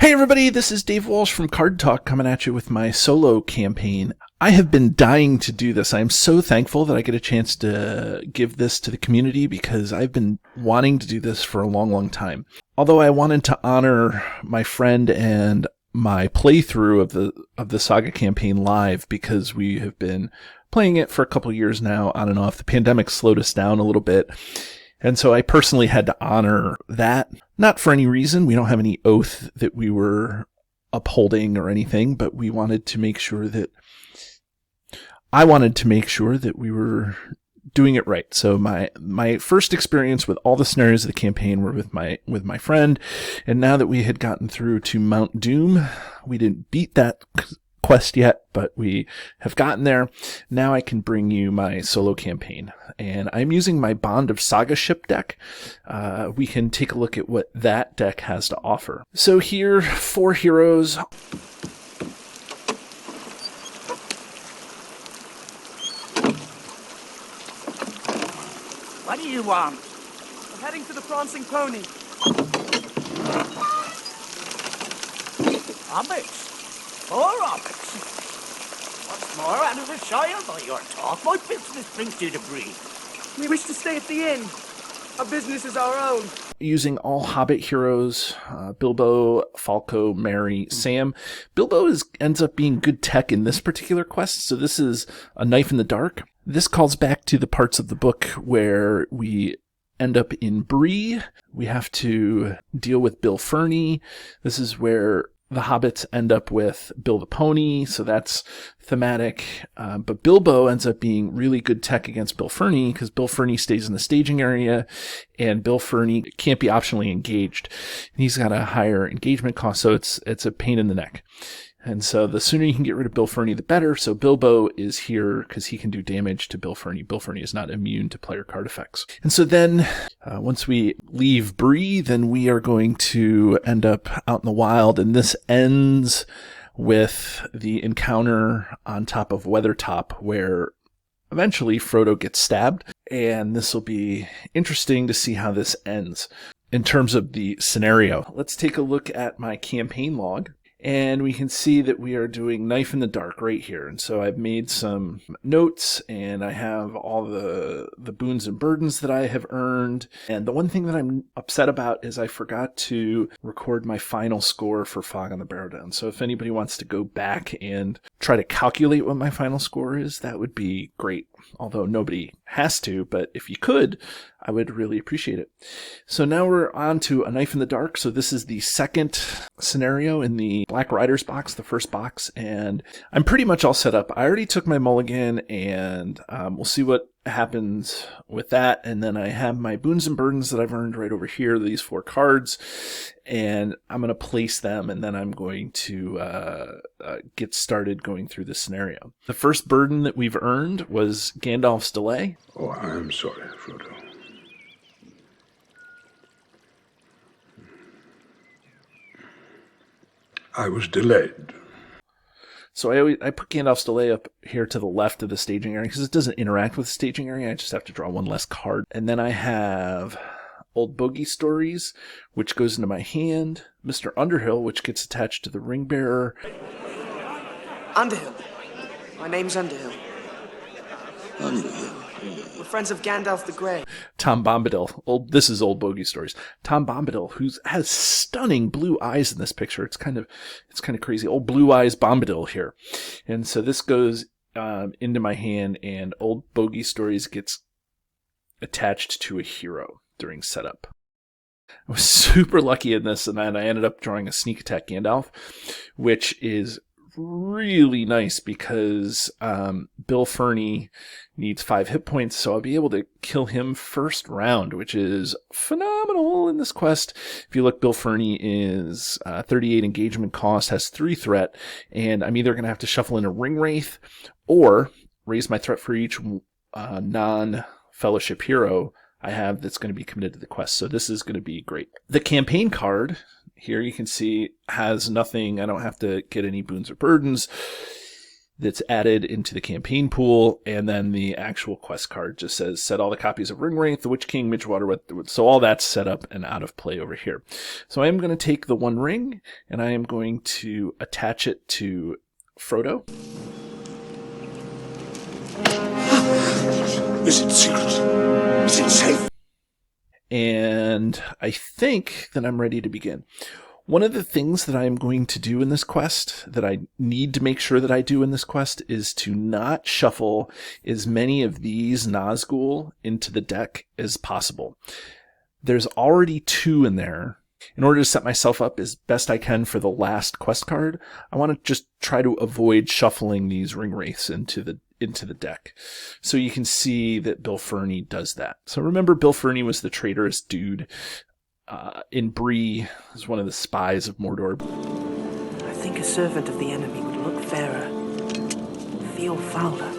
Hey everybody, this is Dave Walsh from Card Talk coming at you with my solo campaign. I have been dying to do this. I am so thankful that I get a chance to give this to the community because I've been wanting to do this for a long, long time. Although I wanted to honor my friend and my playthrough of the Saga campaign live because we have been playing it for a couple years now on and off. The pandemic slowed us down a little bit. And so I personally had to honor that, not for any reason. We don't have any oath that we were upholding or anything, but I wanted to make sure that we were doing it right. So my first experience with all the scenarios of the campaign were with my friend, and now that we had gotten through to Mount Doom, we didn't beat that quest yet, but we have gotten there. Now I can bring you my solo campaign, and I'm using my Bond of Saga ship deck. We can take a look at what that deck has to offer. So here, 4 heroes. What do you want? I'm heading to the Prancing Pony. Hobbits? 4 hobbits? What's more, out of the Shire by your talk? What business brings you to Bree? We wish to stay at the inn. Our business is our own. Using all Hobbit heroes, Bilbo, Falco, Merry, Sam. Bilbo ends up being good tech in this particular quest, so this is a knife in the dark. This calls back to the parts of the book where we end up in Bree. We have to deal with Bill Ferny. This is where the hobbits end up with Bill the Pony, so that's thematic. But Bilbo ends up being really good tech against Bill Ferny because Bill Ferny stays in the staging area, and Bill Ferny can't be optionally engaged. And he's got a higher engagement cost, so it's a pain in the neck. And so the sooner you can get rid of Bill Ferny, the better. So Bilbo is here because he can do damage to Bill Ferny. Bill Ferny is not immune to player card effects. And so then once we leave Bree, then we are going to end up out in the wild. And this ends with the encounter on top of Weathertop where eventually Frodo gets stabbed. And this will be interesting to see how this ends in terms of the scenario. Let's take a look at my campaign log. And we can see that we are doing Knife in the Dark right here. And so I've made some notes, and I have all the boons and burdens that I have earned. And the one thing that I'm upset about is I forgot to record my final score for Fog on the Barrowdown. So if anybody wants to go back and try to calculate what my final score is, that would be great. Although nobody has to, but if you could, I would really appreciate it. So now we're on to A Knife in the Dark. So this is the second scenario in the Black Riders box, the first box, and I'm pretty much all set up. I already took my mulligan, and we'll see what happens with that. And then I have my boons and burdens that I've earned right over here, these 4 cards, and I'm going to place them, and then I'm going to get started going through this scenario. The first burden that we've earned was Gandalf's delay. Oh, I am sorry, Frodo. I was delayed. So I put Gandalf's delay up here to the left of the staging area because it doesn't interact with the staging area. I just have to draw 1 less card. And then I have Old Bogey Stories, which goes into my hand. Mr. Underhill, which gets attached to the ring bearer. Underhill. My name's Underhill. Underhill. We're friends of Gandalf the Grey. Tom Bombadil. This is Old Bogey Stories. Tom Bombadil, who has stunning blue eyes in this picture. It's kind of crazy. Old Blue Eyes Bombadil here. And so this goes into my hand, and Old Bogey Stories gets attached to a hero during setup. I was super lucky in this, and then I ended up drawing a Sneak Attack Gandalf, which is really nice because Bill Ferny needs 5 hit points, so I'll be able to kill him first round, which is phenomenal in this quest. If you look, Bill Ferny is 38 engagement cost, has 3 threat, and I'm either going to have to shuffle in a Ring Wraith or raise my threat for each non-fellowship hero I have that's going to be committed to the quest. So this is going to be great. The campaign card here you can see has nothing. I don't have to get any boons or burdens. that's added into the campaign pool, and then the actual quest card just says set all the copies of Ringwraith, the Witch King, Midgewater. So all that's set up and out of play over here. So I am going to take the one ring, and I am going to attach it to Frodo. Is it secret? Is it safe? And I think that I'm ready to begin. One of the things that I am going to do in this quest, that I need to make sure that I do in this quest, is to not shuffle as many of these Nazgul into the deck as possible. There's already 2 in there. In order to set myself up as best I can for the last quest card, I want to just try to avoid shuffling these Ringwraiths into the deck. So you can see that Bill Ferny does that. So remember, Bill Ferny was the traitorous dude in Bree, as one of the spies of Mordor. I think a servant of the enemy would look fairer, feel fouler.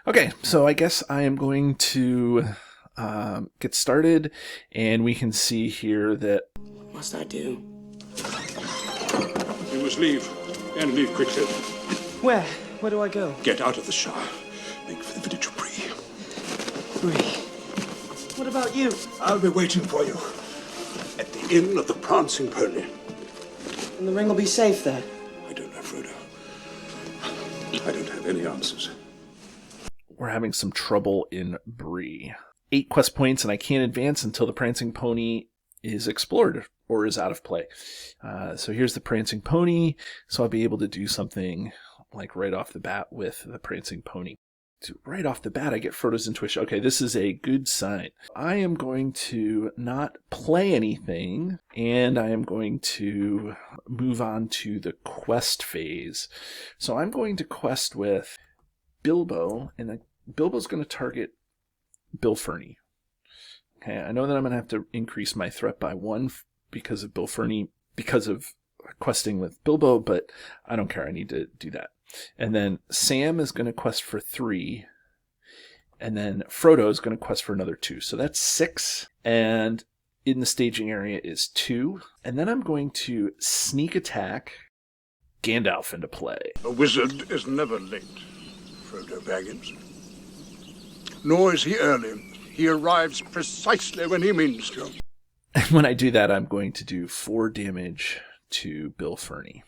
Okay, so I guess I am going to get started, and we can see here that... What must I do? We must leave, and leave quickly. Where? Where do I go? Get out of the Shire. Make for the village of Bree. Bree. What about you? I'll be waiting for you at the Inn of the Prancing Pony. And the ring will be safe there. I don't know, Frodo. I don't have any answers. We're having some trouble in Bree. 8 quest points, and I can't advance until the Prancing Pony is explored or is out of play. So here's the Prancing Pony, so I'll be able to do something like right off the bat with the Prancing Pony. So right off the bat, I get Frodo's intuition. Okay, this is a good sign. I am going to not play anything, and I am going to move on to the quest phase. So I'm going to quest with Bilbo, and Bilbo's going to target Bill Ferny. Okay, I know that I'm going to have to increase my threat by 1 because of Bill Ferny, because of questing with Bilbo, but I don't care. I need to do that. And then Sam is going to quest for 3. And then Frodo is going to quest for another 2. So that's 6. And in the staging area is 2. And then I'm going to sneak attack Gandalf into play. A wizard is never late, Frodo Baggins. Nor is he early. He arrives precisely when he means to. And when I do that, I'm going to do 4 damage to Bill Ferny.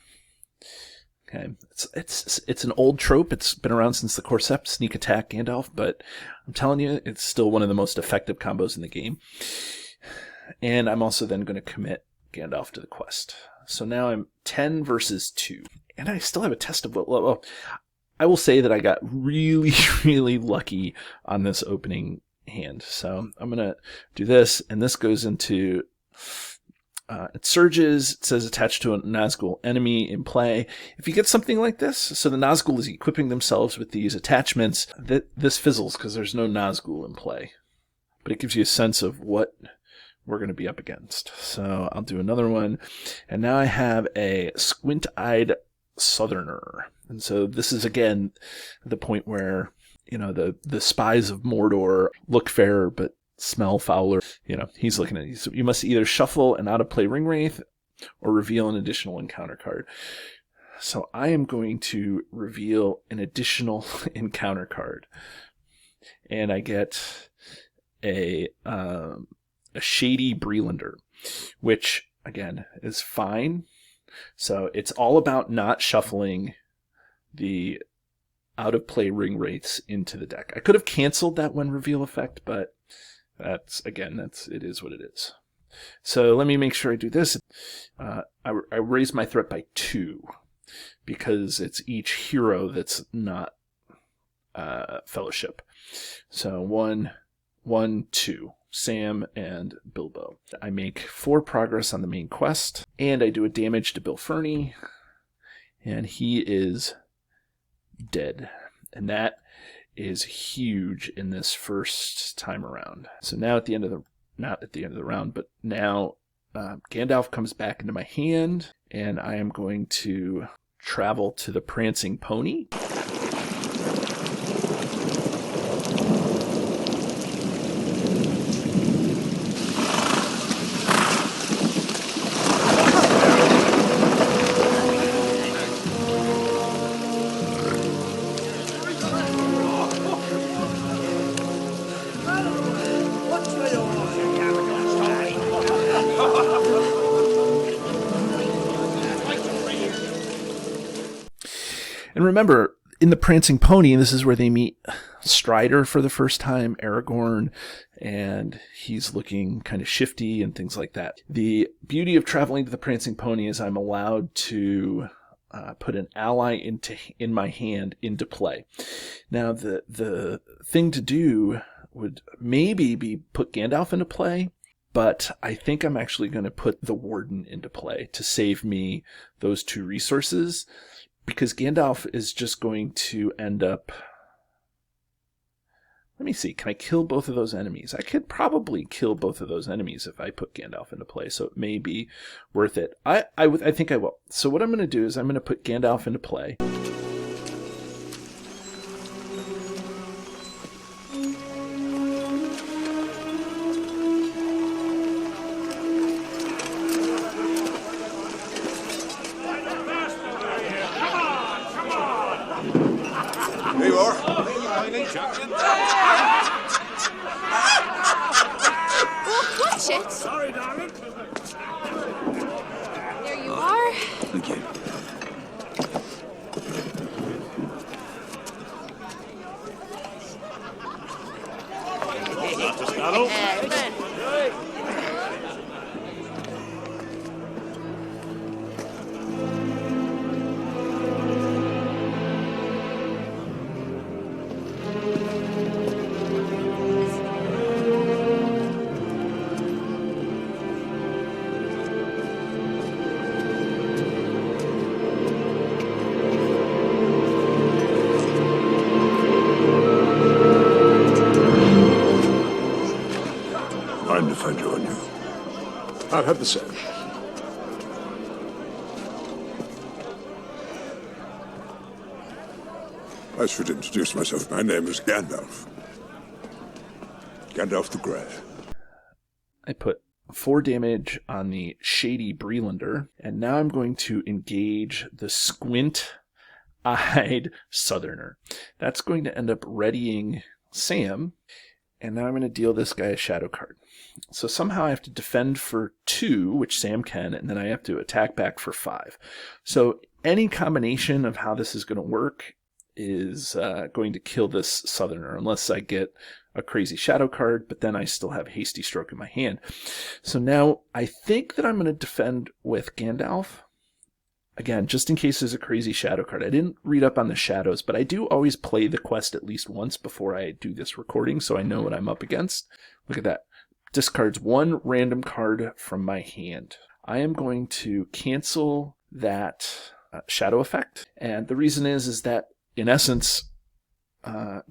Okay, it's an old trope. It's been around since the Corsept, sneak attack Gandalf, but I'm telling you, it's still one of the most effective combos in the game. And I'm also then going to commit Gandalf to the quest. So now I'm 10 versus 2. And I still have a test of... Well, I will say that I got really, really lucky on this opening hand. So I'm going to do this, and this goes into... it surges, it says attached to a Nazgul enemy in play. If you get something like this, so the Nazgul is equipping themselves with these attachments, this fizzles because there's no Nazgul in play. But it gives you a sense of what we're going to be up against. So I'll do another one. And now I have a squint-eyed southerner. And so this is, again, the point where, you know, the spies of Mordor look fairer, but smell fouler. You know, he's looking at you. So you must either shuffle an out-of-play Ringwraith or reveal an additional encounter card. So I am going to reveal an additional encounter card. And I get a Shady Breelander, which, again, is fine. So it's all about not shuffling the out-of-play Ringwraiths into the deck. I could have canceled that one reveal effect, but it is what it is. So let me make sure I do this. I raise my threat by 2 because it's each hero that's not fellowship. So 1, 2, Sam and Bilbo. I make 4 progress on the main quest, and I do a damage to Bill Ferny, and he is dead. And that is huge in this first time around. So now at the end of the, not at the end of the round, but now Gandalf comes back into my hand, and I am going to travel to the Prancing Pony. And remember, in the Prancing Pony, this is where they meet Strider for the first time, Aragorn, and he's looking kind of shifty and things like that. The beauty of traveling to the Prancing Pony is I'm allowed to put an ally in my hand into play. Now, the thing to do would maybe be put Gandalf into play, but I think I'm actually going to put the Warden into play to save me those 2 resources, because Gandalf is just going to end up... Let me see, can I kill both of those enemies? I could probably kill both of those enemies if I put Gandalf into play, so it may be worth it. I think I will. So what I'm going to do is I'm going to put Gandalf into play. There you are. Watch it! Sorry, darling. There you are. Thank you. Mind if I join you? I'll have the same. I should introduce myself. My name is Gandalf. Gandalf the Grey. I put 4 damage on the Shady Breelander, and now I'm going to engage the Squint-Eyed Southerner. That's going to end up readying Sam, and now I'm going to deal this guy a shadow card. So somehow I have to defend for 2, which Sam can, and then I have to attack back for 5. So any combination of how this is going to work is going to kill this Southerner, unless I get a crazy shadow card, but then I still have Hasty Stroke in my hand. So now I think that I'm going to defend with Gandalf. Again, just in case there's a crazy shadow card. I didn't read up on the shadows, but I do always play the quest at least once before I do this recording, so I know what I'm up against. Look at that. Discards 1 random card from my hand. I am going to cancel that shadow effect, and the reason is that, in essence,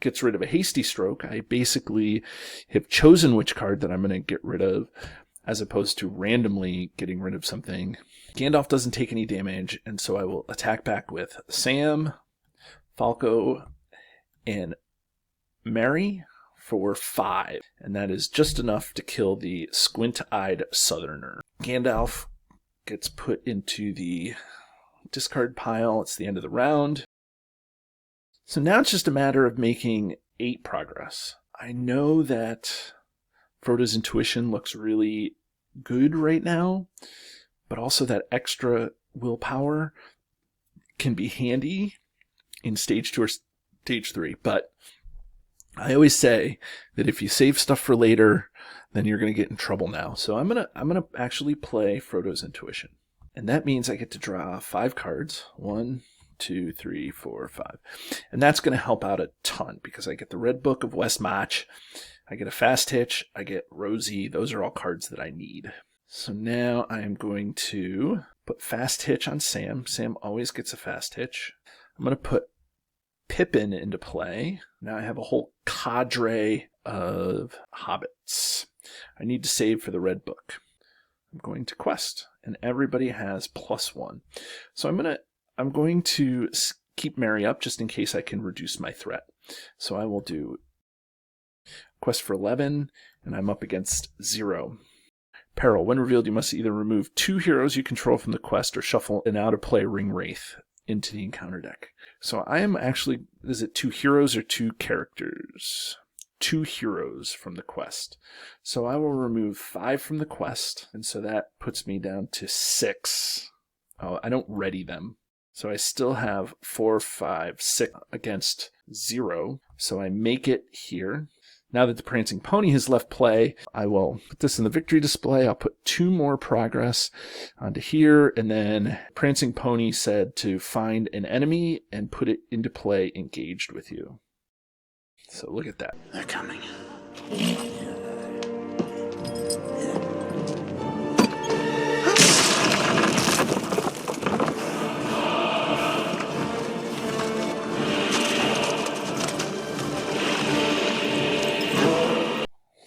gets rid of a Hasty Stroke. I basically have chosen which card that I'm going to get rid of, as opposed to randomly getting rid of something. Gandalf doesn't take any damage, and so I will attack back with Sam, Falco, and Merry for 5. And that is just enough to kill the Squint-Eyed Southerner. Gandalf gets put into the discard pile. It's the end of the round. So now it's just a matter of making 8 progress. I know that Frodo's intuition looks really good right now, but also that extra willpower can be handy in stage 2 or stage 3. But I always say that if you save stuff for later, then you're going to get in trouble now. So I'm gonna actually play Frodo's intuition, and that means I get to draw 5 cards. 1, 2, 3, 4, 5. And that's going to help out a ton because I get the Red Book of Westmarch, I get a Fast Hitch, I get Rosie. Those are all cards that I need. So now I am going to put Fast Hitch on Sam. Sam always gets a Fast Hitch. I'm going to put Pippin into play. Now I have a whole cadre of hobbits. I need to save for the Red Book. I'm going to quest, and everybody has +1. So I'm going to keep Merry up just in case I can reduce my threat. So I will do quest for 11, and I'm up against 0. Peril. When revealed, you must either remove 2 heroes you control from the quest or shuffle an out-of-play Ring Wraith into the encounter deck. So I am actually, is it 2 heroes or 2 characters? 2 heroes from the quest. So I will remove 5 from the quest, and so that puts me down to 6. Oh, I don't ready them. So I still have 4, 5, 6 against 0. So I make it here. Now that the Prancing Pony has left play, I will put this in the victory display. I'll put 2 more progress onto here. And then Prancing Pony said to find an enemy and put it into play engaged with you. So look at that. They're coming.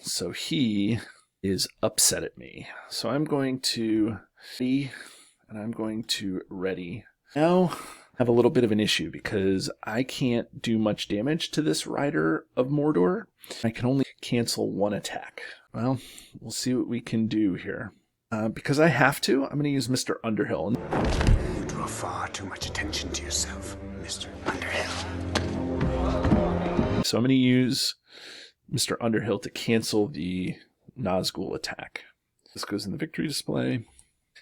So he is upset at me. So I'm going to ready, and I'm going to ready. Now I have a little bit of an issue because I can't do much damage to this Rider of Mordor. I can only cancel 1 attack. Well, we'll see what we can do here. Because I have to, I'm going to use Mr. Underhill. You draw far too much attention to yourself, Mr. Underhill. So I'm going to use Mr. Underhill to cancel the Nazgul attack. This goes in the victory display. It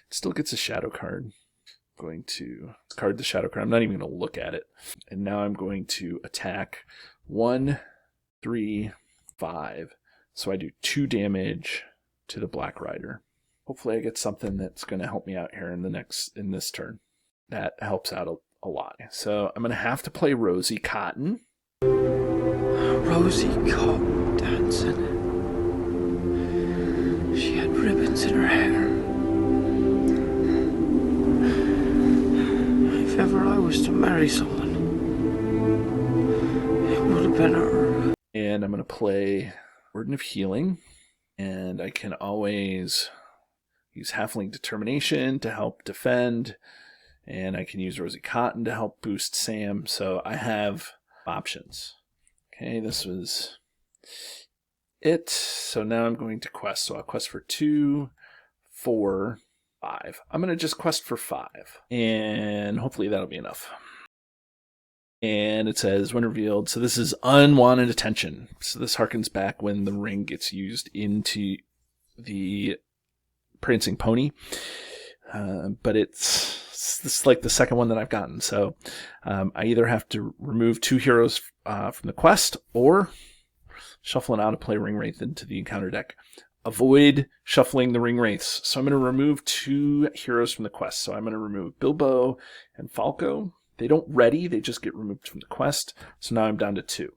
still gets a shadow card. I'm going to discard the shadow card. I'm not even going to look at it. And now I'm going to attack 1, 3, 5. So I do 2 damage to the Black Rider. Hopefully I get something that's going to help me out here in this turn. That helps out a lot. So I'm going to have to play Rosie Cotton. Rosie Cotton dancing. She had ribbons in her hair. If ever I was to marry someone, it would have been her. And I'm going to play Warden of Healing. And I can always use Halfling Determination to help defend. And I can use Rosie Cotton to help boost Sam. So I have options. Okay, this was it. So now I'm going to quest. So I'll quest for 2, 4, 5. I'm going to just quest for 5. And hopefully that'll be enough. And it says, when revealed, so this is unwanted attention. So this harkens back when the ring gets used into the Prancing Pony. But it's like the second one that I've gotten. So I either have to remove 2 heroes from the quest or shuffle it out to play Ring Wraith into the encounter deck. Avoid shuffling the Ring Wraiths. So I'm going to remove 2 heroes from the quest. So I'm going to remove Bilbo and Falco. They don't ready, they just get removed from the quest. So now I'm down to 2.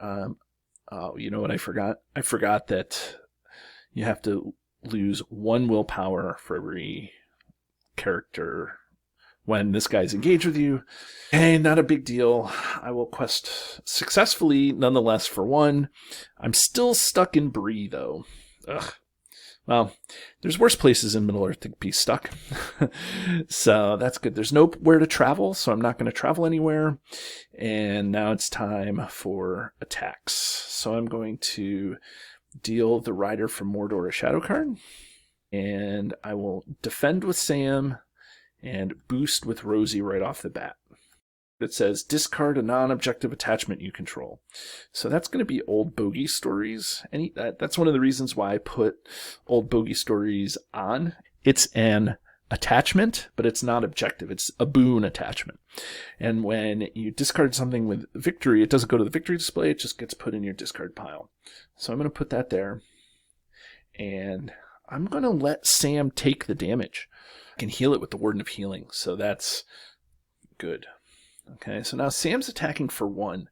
Oh, you know what I forgot? I forgot that you have to lose 1 willpower for every character when this guy's engaged with you. Hey, not a big deal. I will quest successfully nonetheless for 1. I'm still stuck in Bree, though. Ugh. Well, there's worse places in Middle-earth to be stuck. So that's good. There's nowhere to travel, so I'm not going to travel anywhere. And now it's time for attacks. So I'm going to deal the Rider from Mordor a shadow card. And I will defend with Sam and boost with Rosie right off the bat. It says discard a non-objective attachment you control. So that's going to be Old Bogey Stories. And that's one of the reasons why I put Old Bogey Stories on. It's an attachment, but it's not objective. It's a boon attachment. And when you discard something with victory, it doesn't go to the victory display. It just gets put in your discard pile. So I'm going to put that there. And I'm going to let Sam take the damage. I can heal it with the Warden of Healing. So that's good. Okay, so now Sam's attacking for 1,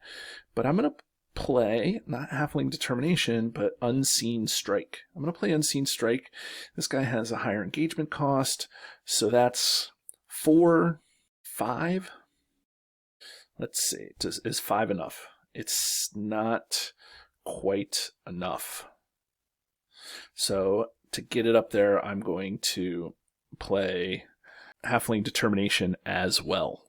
but I'm going to play, not Halfling Determination, but Unseen Strike. I'm going to play Unseen Strike. This guy has a higher engagement cost, so that's 4, 5. Let's see, is 5 enough? It's not quite enough. So to get it up there, I'm going to play Halfling Determination as well.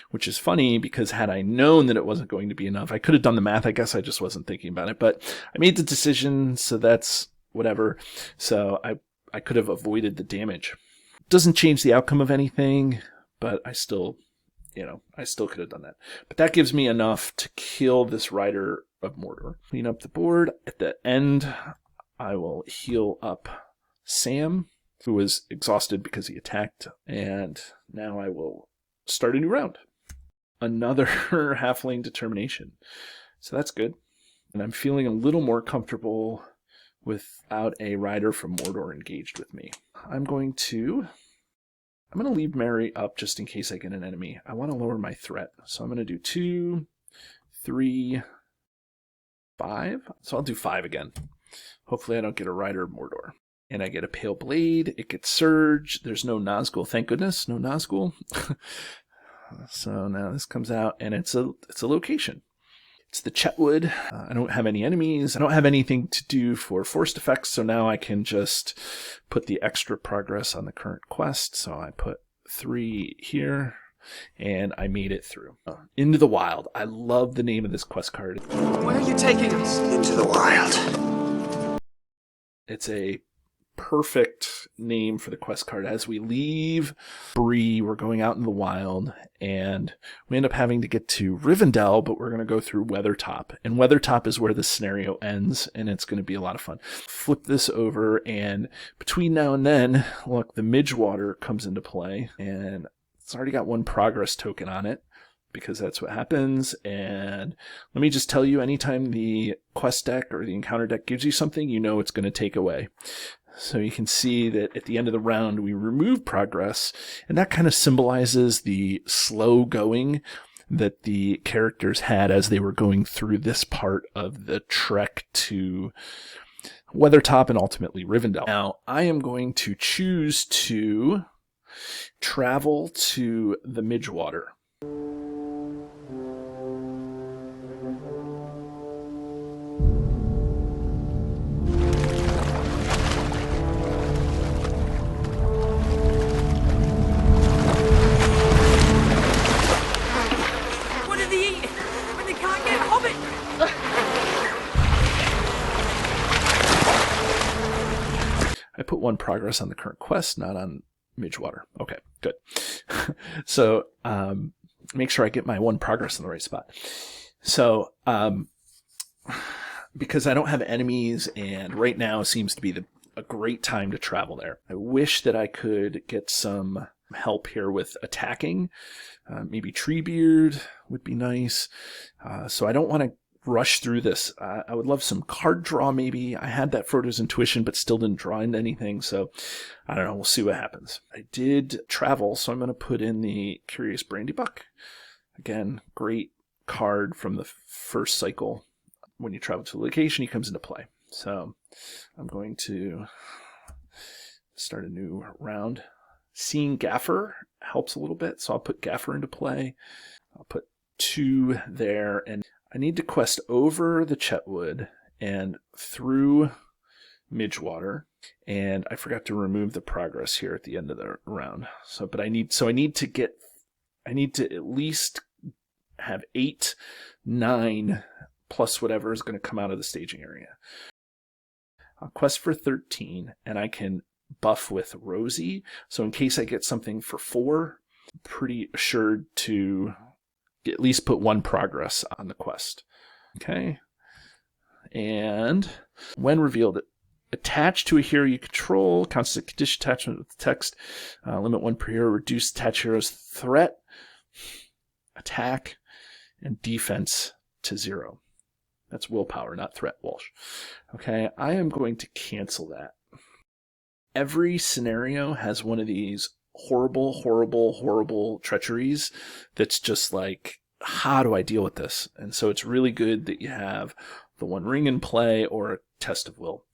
Which is funny because had I known that it wasn't going to be enough, I could have done the math. I guess I just wasn't thinking about it. But I made the decision, so that's whatever. So I could have avoided the damage. Doesn't change the outcome of anything, but I still could have done that. But that gives me enough to kill this Rider of Mordor. Clean up the board. At the end, I will heal up Sam. who was exhausted because he attacked. And now I will start a new round. Another halfling determination. So that's good. And I'm feeling a little more comfortable without a rider from Mordor engaged with me. I'm going to leave Mary up just in case I get an enemy. I want to lower my threat. So I'm going to do 2, 3, 5. So I'll do 5 again. Hopefully I don't get a rider of Mordor. And I get a Pale Blade. It gets Surge. There's no Nazgul. Thank goodness, no Nazgul. So now this comes out, and it's a location. It's the Chetwood. I don't have any enemies. I don't have anything to do for forced effects, so now I can just put the extra progress on the current quest. So I put 3 here, and I made it through. Into the Wild. I love the name of this quest card. Where are you taking us? Into the wild. It's a perfect name for the quest card. As we leave Bree, we're going out in the wild, and we end up having to get to Rivendell, but we're going to go through Weathertop. And Weathertop is where the scenario ends, and it's going to be a lot of fun. Flip this over, and between now and then, look, the Midgewater comes into play, and it's already got 1 progress token on it, because that's what happens. And let me just tell you, anytime the quest deck or the encounter deck gives you something, you know it's going to take away. So you can see that at the end of the round, we remove progress, and that kind of symbolizes the slow going that the characters had as they were going through this part of the trek to Weathertop and ultimately Rivendell. Now, I am going to choose to travel to the Midgewater. I put 1 progress on the current quest, not on Midgewater. Okay, good. So make sure I get my 1 progress in the right spot. So because I don't have enemies, and right now seems to be a great time to travel there. I wish that I could get some help here with attacking. Maybe Treebeard would be nice. So I don't want to rush through this. I would love some card draw maybe. I had that Frodo's Intuition, but still didn't draw into anything. So I don't know. We'll see what happens. I did travel, so I'm going to put in the Curious Brandybuck. Again, great card from the first cycle. When you travel to a location, he comes into play. So I'm going to start a new round. Seeing Gaffer helps a little bit, so I'll put Gaffer into play. I'll put 2 there, and I need to quest over the Chetwood and through Midgewater, and I forgot to remove the progress here at the end of the round. I need to at least have 8, 9 plus whatever is going to come out of the staging area. I'll quest for 13, and I can buff with Rosie. So in case I get something for 4, I'm pretty assured to at least put 1 progress on the quest. Okay. And when revealed, attach to a hero you control, counts as a condition attachment with the text. Limit 1 per hero, reduce attached hero's threat, attack, and defense to 0. That's willpower, not threat, Walsh. Okay, I am going to cancel that. Every scenario has one of these horrible treacheries that's just like, how do I deal with this? And so it's really good that you have the 1 ring in play or a test of will.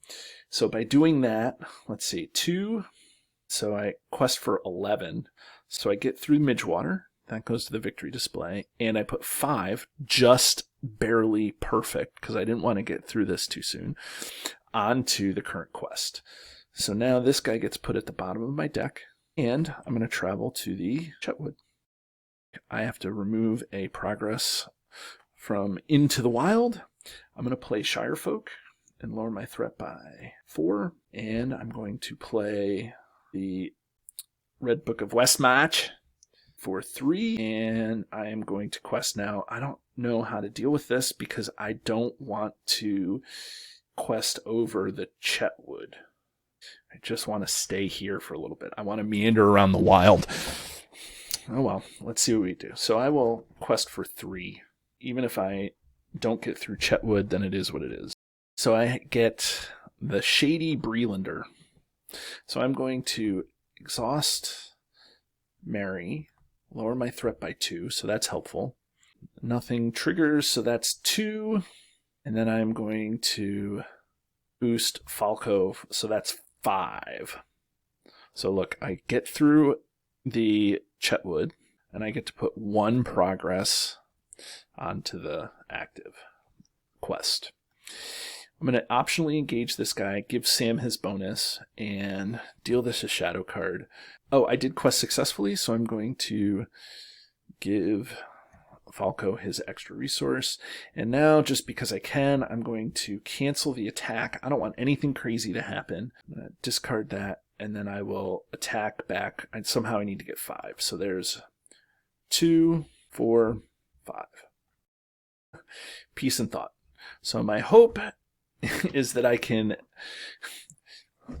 So by doing that, let's see, 2. So I quest for 11. So I get through Midgewater. That goes to the victory display. And I put 5, just barely perfect, because I didn't want to get through this too soon, onto the current quest. So now this guy gets put at the bottom of my deck, and I'm going to travel to the Chetwood. I have to remove a progress from Into the Wild. I'm going to play Shirefolk and lower my threat by 4, and I'm going to play the Red Book of Westmarch for 3, and I am going to quest now. I don't know how to deal with this because I don't want to quest over the Chetwood. I just want to stay here for a little bit. I want to meander around the wild. Oh well, let's see what we do. So I will quest for 3. Even if I don't get through Chetwood, then it is what it is. So I get the Shady Breelander. So I'm going to exhaust Mary, lower my threat by 2, so that's helpful. Nothing triggers, so that's 2. And then I'm going to boost Falco, so that's 5. So look, I get through the Chetwood, and I get to put 1 progress onto the active quest. I'm going to optionally engage this guy, give Sam his bonus, and deal this a shadow card. Oh, I did quest successfully, so I'm going to give Falco his extra resource. And now, just because I can, I'm going to cancel the attack. I don't want anything crazy to happen. I'm going to discard that, and then I will attack back. And somehow I need to get 5. So there's 2, 4, 5. Peace and thought. So my hope is that I can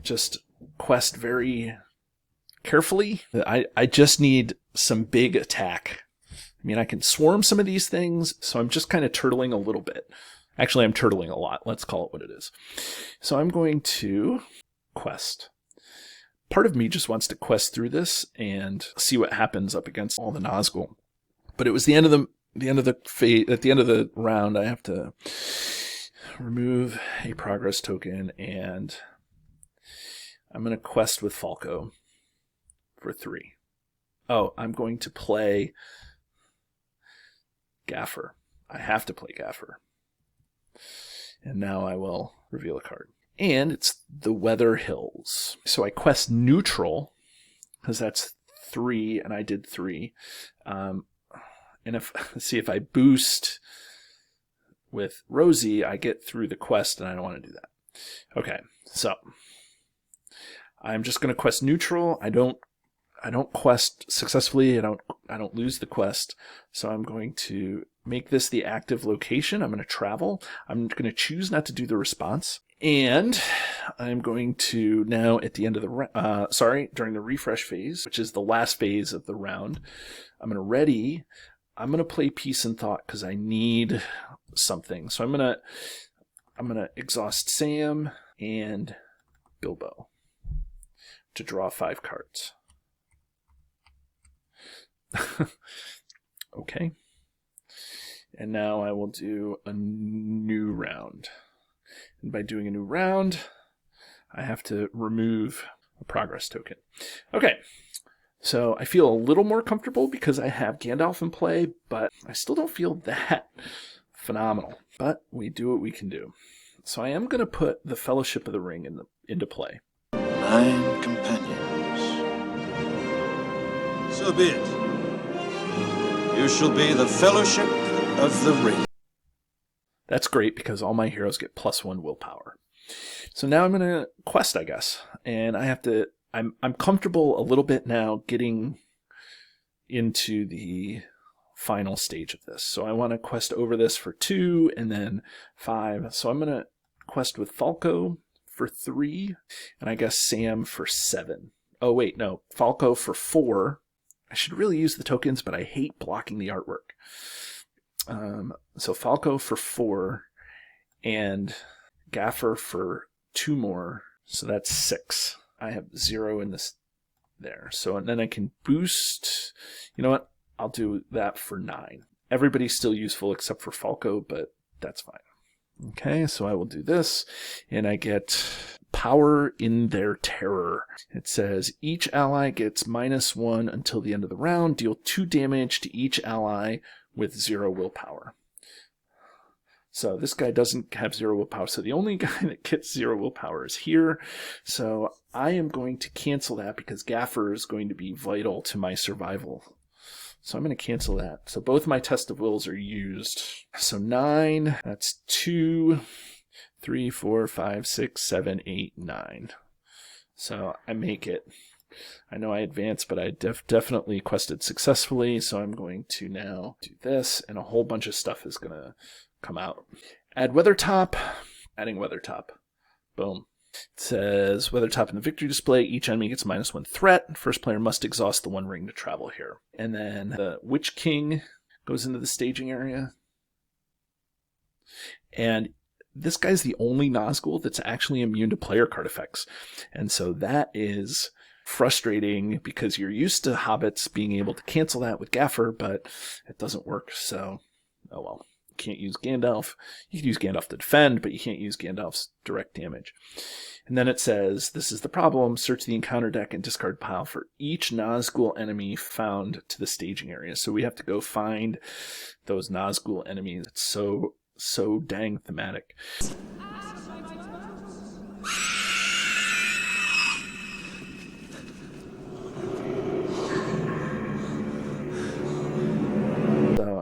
just quest very carefully. I just need some big attack. I mean, I can swarm some of these things, so I'm just kind of turtling a little bit. Actually, I'm turtling a lot. Let's call it what it is. So I'm going to quest. Part of me just wants to quest through this and see what happens up against all the Nazgul. But it was the end of the phase. At the end of the round, I have to remove a progress token, and I'm going to quest with Falco for 3. Oh, I'm going to play Gaffer. I have to play Gaffer. And now I will reveal a card. And it's the Weather Hills. So I quest neutral, because that's 3, and I did 3. And let's see, if I boost with Rosie, I get through the quest, and I don't want to do that. Okay, so I'm just going to quest neutral. I don't quest successfully. I don't lose the quest. So I'm going to make this the active location. I'm going to travel. I'm going to choose not to do the response. And I'm going to now at the end of the during the refresh phase, which is the last phase of the round, I'm going to play Peace and Thought because I need something. So I'm going to exhaust Sam and Bilbo to draw 5 cards. Okay. And now I will do a new round. And by doing a new round, I have to remove a progress token. Okay. So I feel a little more comfortable because I have Gandalf in play, but I still don't feel that phenomenal. But we do what we can do. So I am going to put the Fellowship of the Ring into play. 9 companions. So be it. You shall be the Fellowship of the Ring. That's great because all my heroes get +1 willpower. So now I'm going to quest, I guess. And I have to... I'm comfortable a little bit now getting into the final stage of this. So I want to quest over this for 2 and then 5. So I'm going to quest with Falco for 3 and I guess Sam for 7. Oh wait, no. Falco for 4. I should really use the tokens, but I hate blocking the artwork. So Falco for 4 and Gaffer for 2 more. So that's 6. I have 0 in this there. So and then I can boost. You know what? I'll do that for 9. Everybody's still useful except for Falco, but that's fine. Okay, so I will do this, and I get Power in Their Terror. It says each ally gets -1 until the end of the round. Deal 2 damage to each ally with 0 willpower. So this guy doesn't have 0 willpower. So the only guy that gets 0 willpower is here. So I am going to cancel that because Gaffer is going to be vital to my survival. So I'm going to cancel that. So both my Test of Wills are used. So 9, that's 2, 3, 4, 5, 6, 7, 8, 9. So I make it. I know I advanced, but I definitely quested successfully. So I'm going to now do this, and a whole bunch of stuff is going to come out. Add Weathertop. Adding Weathertop. Boom. It says, Weathertop in the victory display, each enemy gets -1 threat. First player must exhaust the 1 ring to travel here. And then the Witch King goes into the staging area. And this guy's the only Nazgul that's actually immune to player card effects. And so that is frustrating because you're used to hobbits being able to cancel that with Gaffer, but it doesn't work. So, oh well. You can't use Gandalf. You can use Gandalf to defend, but you can't use Gandalf's direct damage. And then it says, this is the problem. Search the encounter deck and discard pile for each Nazgul enemy found to the staging area. So we have to go find those Nazgul enemies. It's so dang thematic. So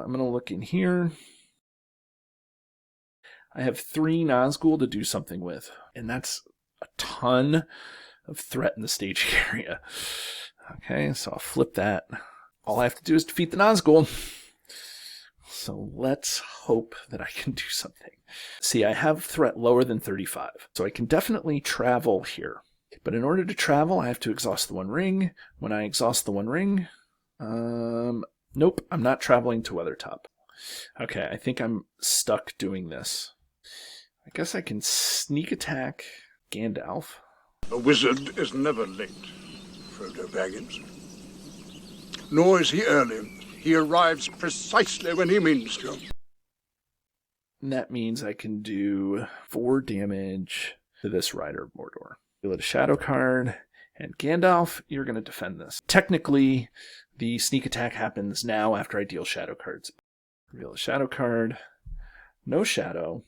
I'm going to look in here. I have 3 Nazgul to do something with, and that's a ton of threat in the staging area. Okay, so I'll flip that. All I have to do is defeat the Nazgul. So let's hope that I can do something. See, I have threat lower than 35, so I can definitely travel here. But in order to travel, I have to exhaust the 1 ring. When I exhaust the 1 ring, nope, I'm not traveling to Weathertop. Okay, I think I'm stuck doing this. I guess I can sneak attack Gandalf. A wizard is never late, Frodo Baggins. Nor is he early. He arrives precisely when he means to. And that means I can do 4 damage to this Rider of Mordor. Deal it a shadow card, and Gandalf, you're going to defend this. Technically, the sneak attack happens now after I deal shadow cards. Reveal a shadow card, no shadow,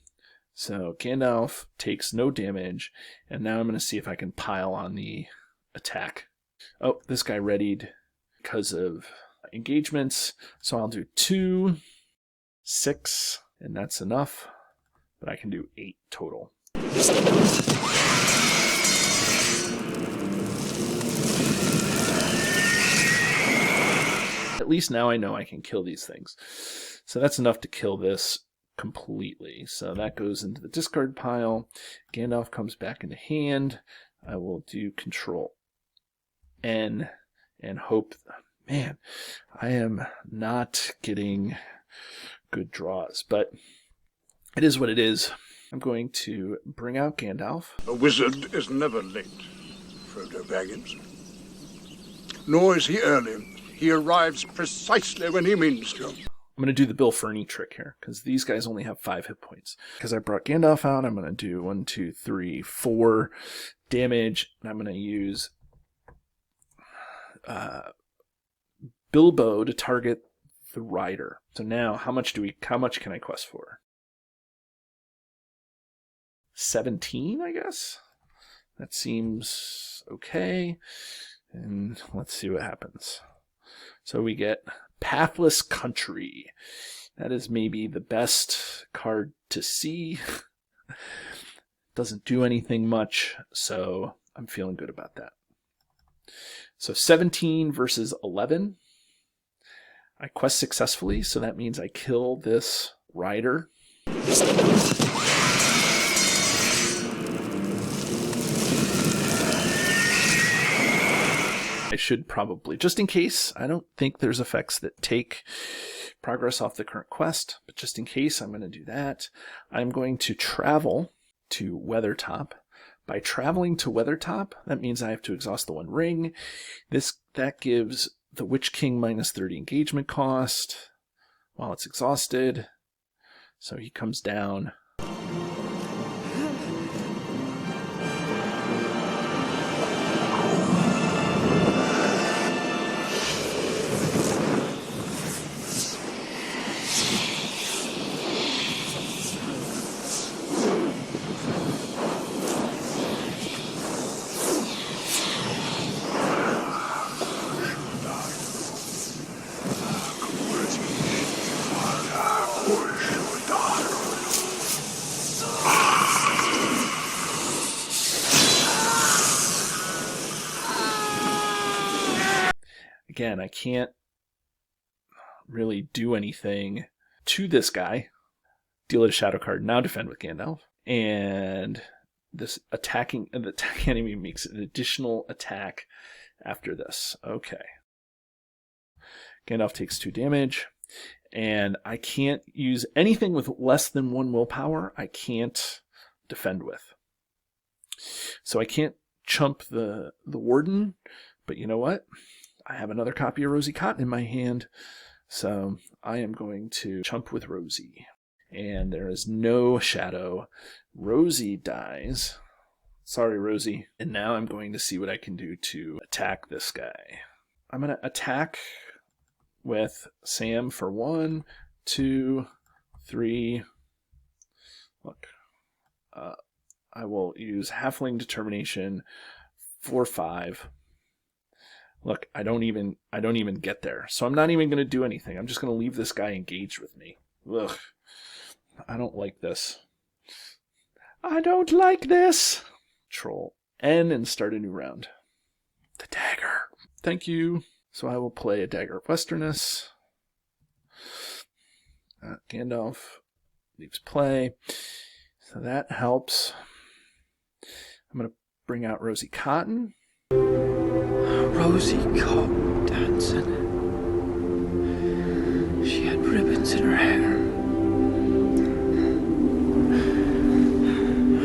so Gandalf takes no damage, and now I'm going to see if I can pile on the attack. Oh, this guy readied because of engagements, so I'll do 2, 6, and that's enough, but I can do 8 total. At least now I know I can kill these things. So that's enough to kill this completely. So that goes into the discard pile. Gandalf comes back into hand. I will do Control N and hope. Man, I am not getting good draws, but it is what it is. I'm going to bring out Gandalf. A wizard is never late, Frodo Baggins. Nor is he early. He arrives precisely when he means to. I'm going to do the Bill Ferny trick here, because these guys only have 5 hit points. Because I brought Gandalf out, I'm going to do 1, 2, 3, 4 damage, and I'm going to use Bilbo to target the Rider. So now, how much can I quest for? 17, I guess? That seems okay. And let's see what happens. So we get Pathless Country. That is maybe the best card to see. Doesn't do anything much, so I'm feeling good about that. So 17 versus 11. I quest successfully, so that means I kill this Rider. I should probably, just in case, I don't think there's effects that take progress off the current quest, but just in case, I'm going to do that. I'm going to travel to Weathertop. By traveling to Weathertop, that means I have to exhaust the 1 ring. That gives the Witch King minus 30 engagement cost while it's exhausted. So he comes down. Again, I can't really do anything to this guy. Deal it a shadow card, now defend with Gandalf. And this attacking, the attack enemy makes an additional attack after this. Okay. Gandalf takes 2 damage, and I can't use anything with less than 1 willpower. I can't defend with. So I can't chump the warden, but you know what? I have another copy of Rosie Cotton in my hand, so I am going to chump with Rosie. And there is no shadow. Rosie dies. Sorry, Rosie. And now I'm going to see what I can do to attack this guy. I'm going to attack with Sam for 1, 2, 3. Look. I will use Halfling Determination for 5. Look, I don't even get there. So I'm not even going to do anything. I'm just going to leave this guy engaged with me. Ugh. I don't like this. I don't like this. Control N and start a new round. The dagger. Thank you. So I will play a Dagger of Westerness. Gandalf leaves play. So that helps. I'm going to bring out Rosie Cotton. Rosie Cotton dancing. She had ribbons in her hair.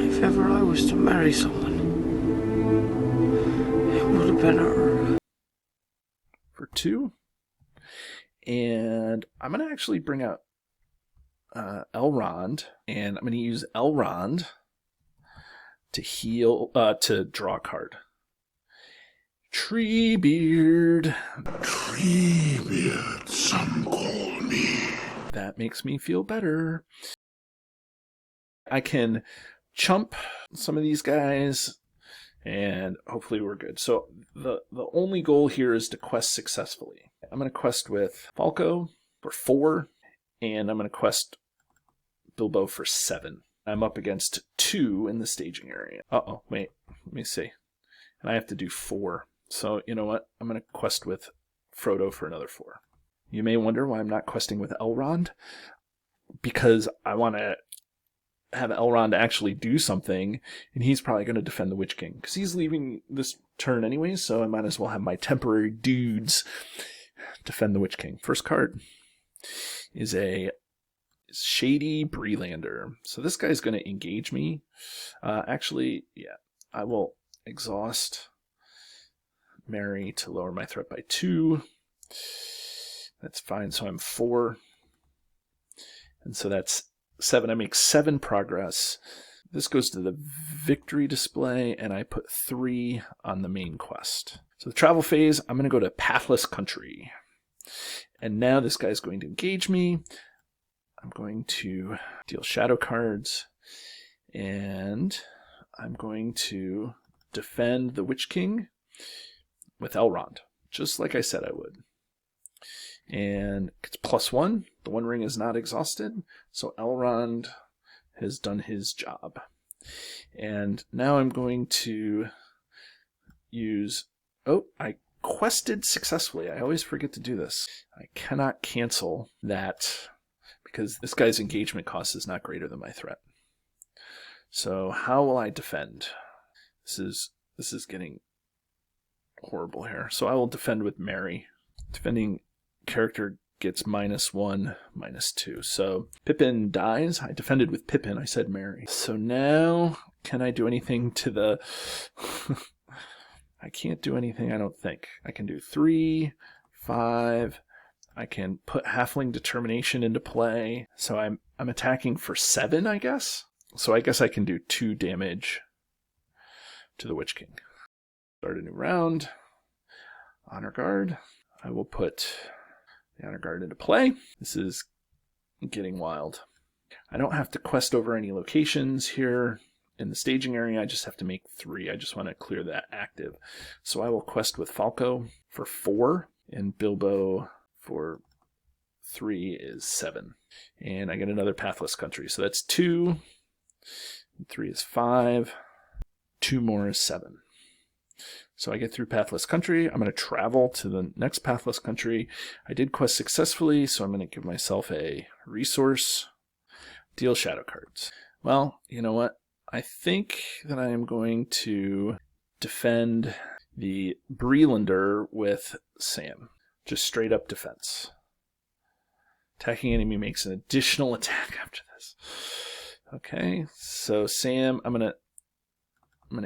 If ever I was to marry someone, it would have been her. For 2. And I'm going to actually bring out Elrond, and I'm going to use Elrond to heal, to draw a card. Treebeard. Treebeard, some call me. That makes me feel better. I can chump some of these guys, and hopefully we're good. So the only goal here is to quest successfully. I'm going to quest with Falco for 4, and I'm going to quest Bilbo for 7. I'm up against 2 in the staging area. Uh-oh, wait, let me see. And I have to do 4. So, you know what? I'm going to quest with Frodo for another 4. You may wonder why I'm not questing with Elrond. Because I want to have Elrond actually do something, and he's probably going to defend the Witch King. Because he's leaving this turn anyway, so I might as well have my temporary dudes defend the Witch King. First card is a Shady Breelander. So this guy's going to engage me. Actually, yeah, I will exhaust Mary to lower my threat by 2. That's fine. So I'm 4. And so that's 7. I make 7 progress. This goes to the victory display, and I put 3 on the main quest. So the travel phase, I'm going to go to Pathless Country. And now this guy's going to engage me. I'm going to deal shadow cards, and I'm going to defend the Witch King with Elrond, just like I said I would. And it's +1. The One Ring is not exhausted, so Elrond has done his job. And now I'm going to use... Oh, I quested successfully. I always forget to do this. I cannot cancel that because this guy's engagement cost is not greater than my threat. So how will I defend? This is getting horrible here. So I will defend with Mary. Defending character gets -1, -2. So Pippin dies. I defended with Pippin. I said Mary. So now, can I do anything to the... I can't do anything, I don't think. I can do 3, 5. I can put Halfling Determination into play. So I'm attacking for 7, I guess. So I guess I can do 2 damage to the Witch King. Start a new round. Honor Guard. I will put the Honor Guard into play. This is getting wild. I don't have to quest over any locations here in the staging area. I just have to make 3. I just want to clear that active. So I will quest with Falco for 4, and Bilbo for 3 is 7. And I get another Pathless Country. So that's 2. 3 is 5. 2 more is 7. So I get through Pathless Country. I'm going to travel to the next Pathless Country. I did quest successfully, so I'm going to give myself a resource. Deal shadow cards. Well, you know what? I think that I am going to defend the Breelander with Sam. Just straight up defense. Attacking enemy makes an additional attack after this. Okay, so Sam, I'm gonna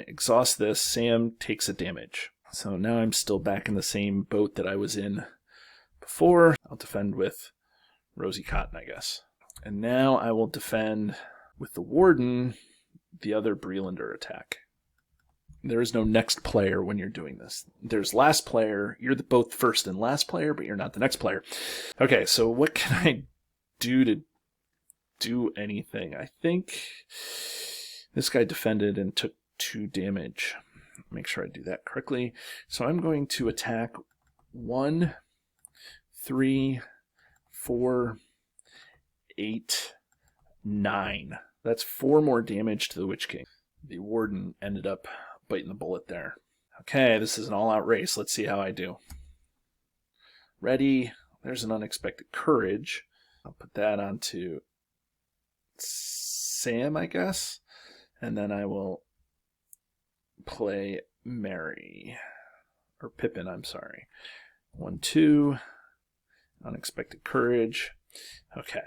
exhaust this. Sam takes a damage. So now I'm still back in the same boat that I was in before. I'll defend with Rosie Cotton, I guess. And now I will defend with the Warden the other Breelander attack. There is no next player when you're doing this. There's last player. You're both first and last player, but you're not the next player. Okay, so what can I do to do anything? I think this guy defended and took 2 damage. Make sure I do that correctly. So I'm going to attack 1, 3, 4, 8, 9. That's 4 more damage to the Witch King. The Warden ended up biting the bullet there. Okay, this is an all-out race. Let's see how I do. Ready. There's an unexpected courage. I'll put that onto Sam, I guess. And then I will play Mary. Or Pippin, I'm sorry. 1, 2. Unexpected courage. Okay.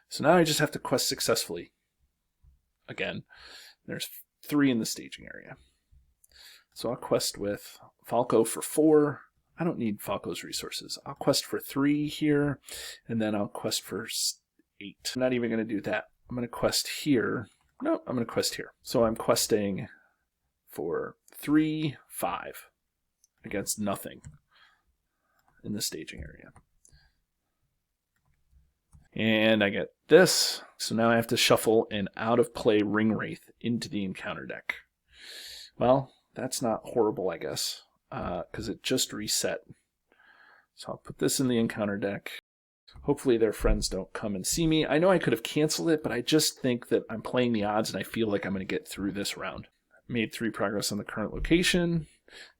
So now I just have to quest successfully. Again, there's 3 in the staging area. So I'll quest with Falco for 4. I don't need Falco's resources. I'll quest for 3 here, and then I'll quest for 8. I'm not even going to do that. I'm going to quest here. No, I'm going to quest here. So I'm questing for 3, 5 against nothing in the staging area. And I get this. So now I have to shuffle an out-of-play Ring Wraith into the encounter deck. Well, that's not horrible, I guess, because it just reset. So I'll put this in the encounter deck. Hopefully their friends don't come and see me. I know I could have canceled it, but I just think that I'm playing the odds and I feel like I'm going to get through this round. Made 3 progress on the current location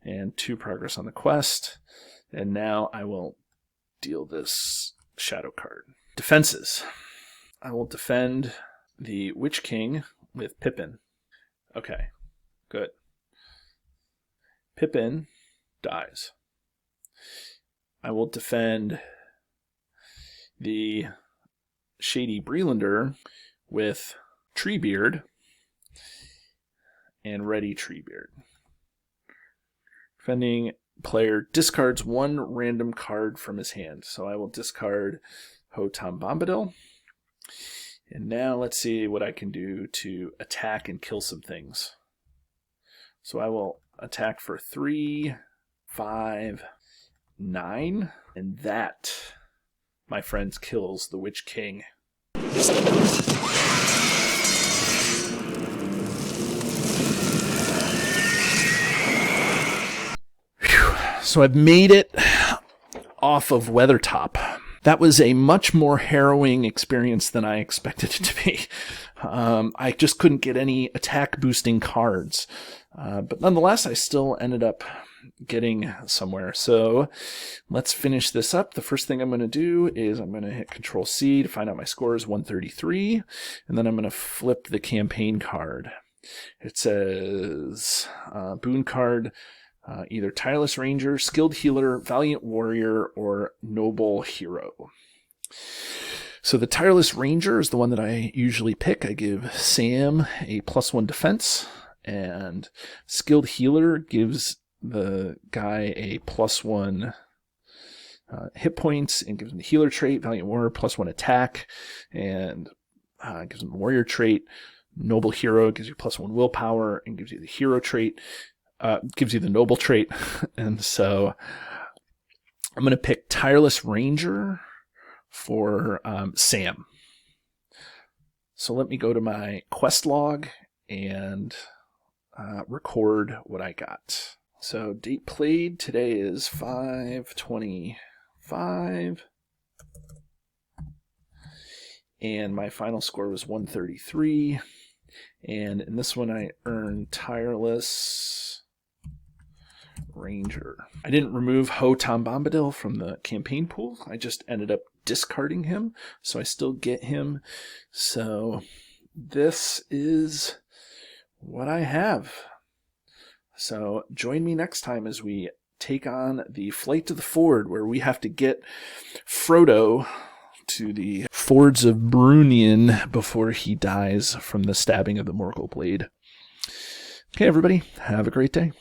and 2 progress on the quest. And now I will deal this shadow card. Defenses. I will defend the Witch King with Pippin. Okay, good. Pippin dies. I will defend the Shady Breelander with Treebeard and Ready Treebeard. Defending player discards 1 random card from his hand. So I will discard Ho-Tom Bombadil. And now let's see what I can do to attack and kill some things. So I will attack for 3, 5, 9. And that, my friends, kills the Witch King. Whew. So I've made it off of Weathertop. That was a much more harrowing experience than I expected it to be. I just couldn't get any attack boosting cards. But nonetheless, I still ended up getting somewhere. So let's finish this up. The first thing I'm going to do is I'm going to hit Control-C to find out my score is 133. And then I'm going to flip the campaign card. It says boon card. Either Tireless Ranger, Skilled Healer, Valiant Warrior, or Noble Hero. So the Tireless Ranger is the one that I usually pick. I give Sam a +1 defense, and Skilled Healer gives the guy a +1 hit points and gives him the healer trait. Valiant Warrior +1 attack and gives him the warrior trait. Noble Hero gives you +1 willpower and gives you the hero trait. Gives you the noble trait. And so I'm going to pick Tireless Ranger for Sam. So let me go to my quest log and record what I got. So date played today is 5/25. And my final score was 133. And in this one I earned Tireless Ranger. I didn't remove Ho-Tom Bombadil from the campaign pool. I just ended up discarding him, so I still get him. So this is what I have. So join me next time as we take on the Flight to the Ford, where we have to get Frodo to the Fords of Brunion before he dies from the stabbing of the morgul blade. Okay, everybody, have a great day.